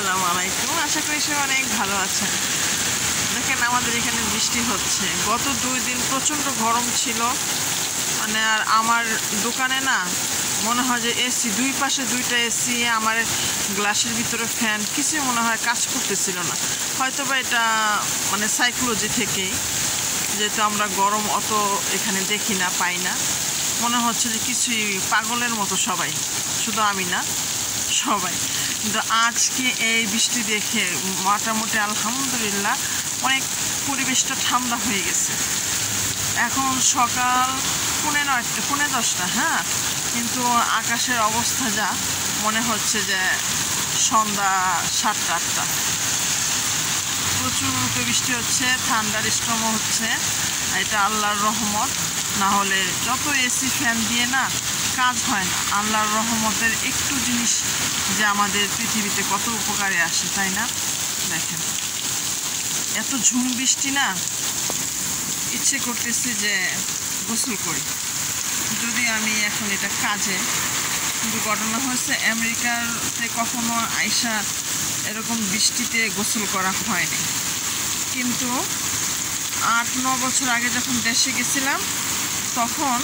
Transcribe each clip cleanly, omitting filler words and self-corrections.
আসসালামু আলাইকুম। আশা করি সবাই অনেক ভালো আছেন। দেখেন আমাদের এখানে বৃষ্টি হচ্ছে। গত 2 দিন প্রচণ্ড গরম ছিল। মানে আর আমার দোকানে না মনে হয় যে এসি, 2 পাশে 2টা এসি, আমার গ্লাসের ভিতরে ফ্যান, কিছুই মনে হয় কাজ করতেছিল না। হয়তো বা এটা মানে সাইকোলজি থেকেই, যেহেতু আমরা গরম অত এখানে দেখি না, পাই না, মনে হচ্ছে যে কিছুই পাগলের মতো সবাই, শুধু আমি না, সবাই। কিন্তু আজকে এই বৃষ্টি দেখে মোটামুটি আলহামদুলিল্লাহ অনেক পরিবেশটা ঠান্ডা হয়ে গেছে। এখন সকাল 9:30, 10:30, হ্যাঁ, কিন্তু আকাশের অবস্থা যা, মনে হচ্ছে যে সন্ধ্যা 7টা 8টা। প্রচুর বৃষ্টি হচ্ছে, থান্ডার স্টর্মও হচ্ছে। এটা আল্লাহর রহমত, না হলে যত এসি ফ্যান দিয়ে না কাজ হয় না। আল্লাহর রহমতের একটু জিনিস যে আমাদের পৃথিবীতে কত উপকারে আসে, তাই না? দেখেন এত ঝুম বৃষ্টি না, ইচ্ছে করতেছে যে গোসল করি, যদি আমি এখন এটা কাজে। কিন্তু ঘটনা হয়েছে আমেরিকাতে কখনো আইসা এরকম বৃষ্টিতে গোসল করা হয়নি। কিন্তু 8-9 বছর আগে যখন দেশে গেছিলাম, তখন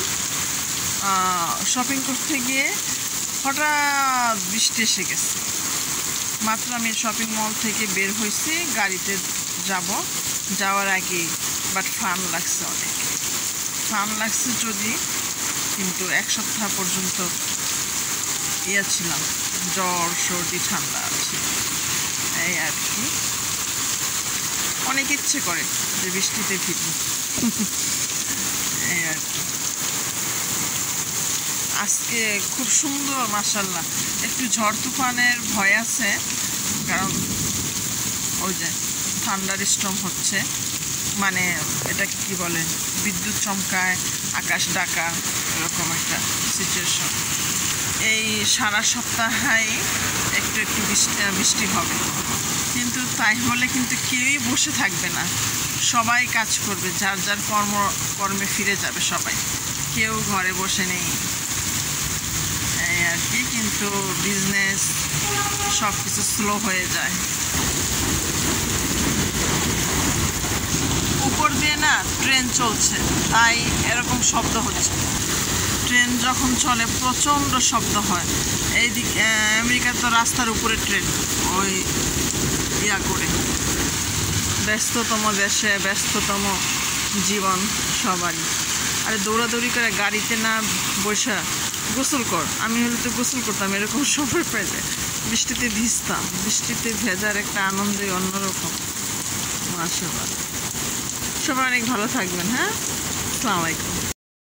শপিং করতে গিয়ে হঠাৎ বৃষ্টি এসে গেছে। মাত্র আমি শপিং মল থেকে বের হয়েছি, গাড়িতে যাওয়ার আগে বাট ফান লাগছে, অনেক ফান লাগছে যদি, কিন্তু 1 সপ্তাহ পর্যন্ত ছিলাম, জ্বর সর্দি ঠান্ডা ছিল। এই আর কি, অনেক ইচ্ছে করে যে বৃষ্টিতে ভিজি। এই আর কি, আজকে খুব সুন্দর মাশাআল্লাহ। একটু ঝড় তুফানের ভয় আছে, কারণ ওই যে থান্ডার স্টর্ম হচ্ছে, মানে এটাকে কি বলে, বিদ্যুৎ চমকায়, আকাশ ডাকা, এরকম একটা সিচুয়েশন। এই সারা সপ্তাহেই একটু একটু বৃষ্টি হবে, কিন্তু তাই হলে কিন্তু কেউই বসে থাকবে না, সবাই কাজ করবে, যার যার কর্মে ফিরে যাবে সবাই, কেউ ঘরে বসে নেই। এই আর কি, কিন্তু বিজনেস সব কিছু স্লো হয়ে যায়। উপর দিয়ে না ট্রেন চলছে, তাই এরকম শব্দ হচ্ছে। ট্রেন যখন চলে প্রচণ্ড শব্দ হয়। এইদিকে আমেরিকার তো রাস্তার উপরে ট্রেন, ওই করে। ব্যস্ততম দেশে ব্যস্ততম জীবন সবারই। আরে দৌড়াদৌড়ি করে গাড়িতে না বসে গোসল কর, আমি হলে তো গোসল করতাম, এরকম সময় পেয়ে যায়। বৃষ্টিতে ভিজতাম, বৃষ্টিতে ভেজার একটা আনন্দই অন্যরকম। মাশাআল্লাহ, সবাই অনেক ভালো থাকবেন। হ্যাঁ, আসসালামু আলাইকুম।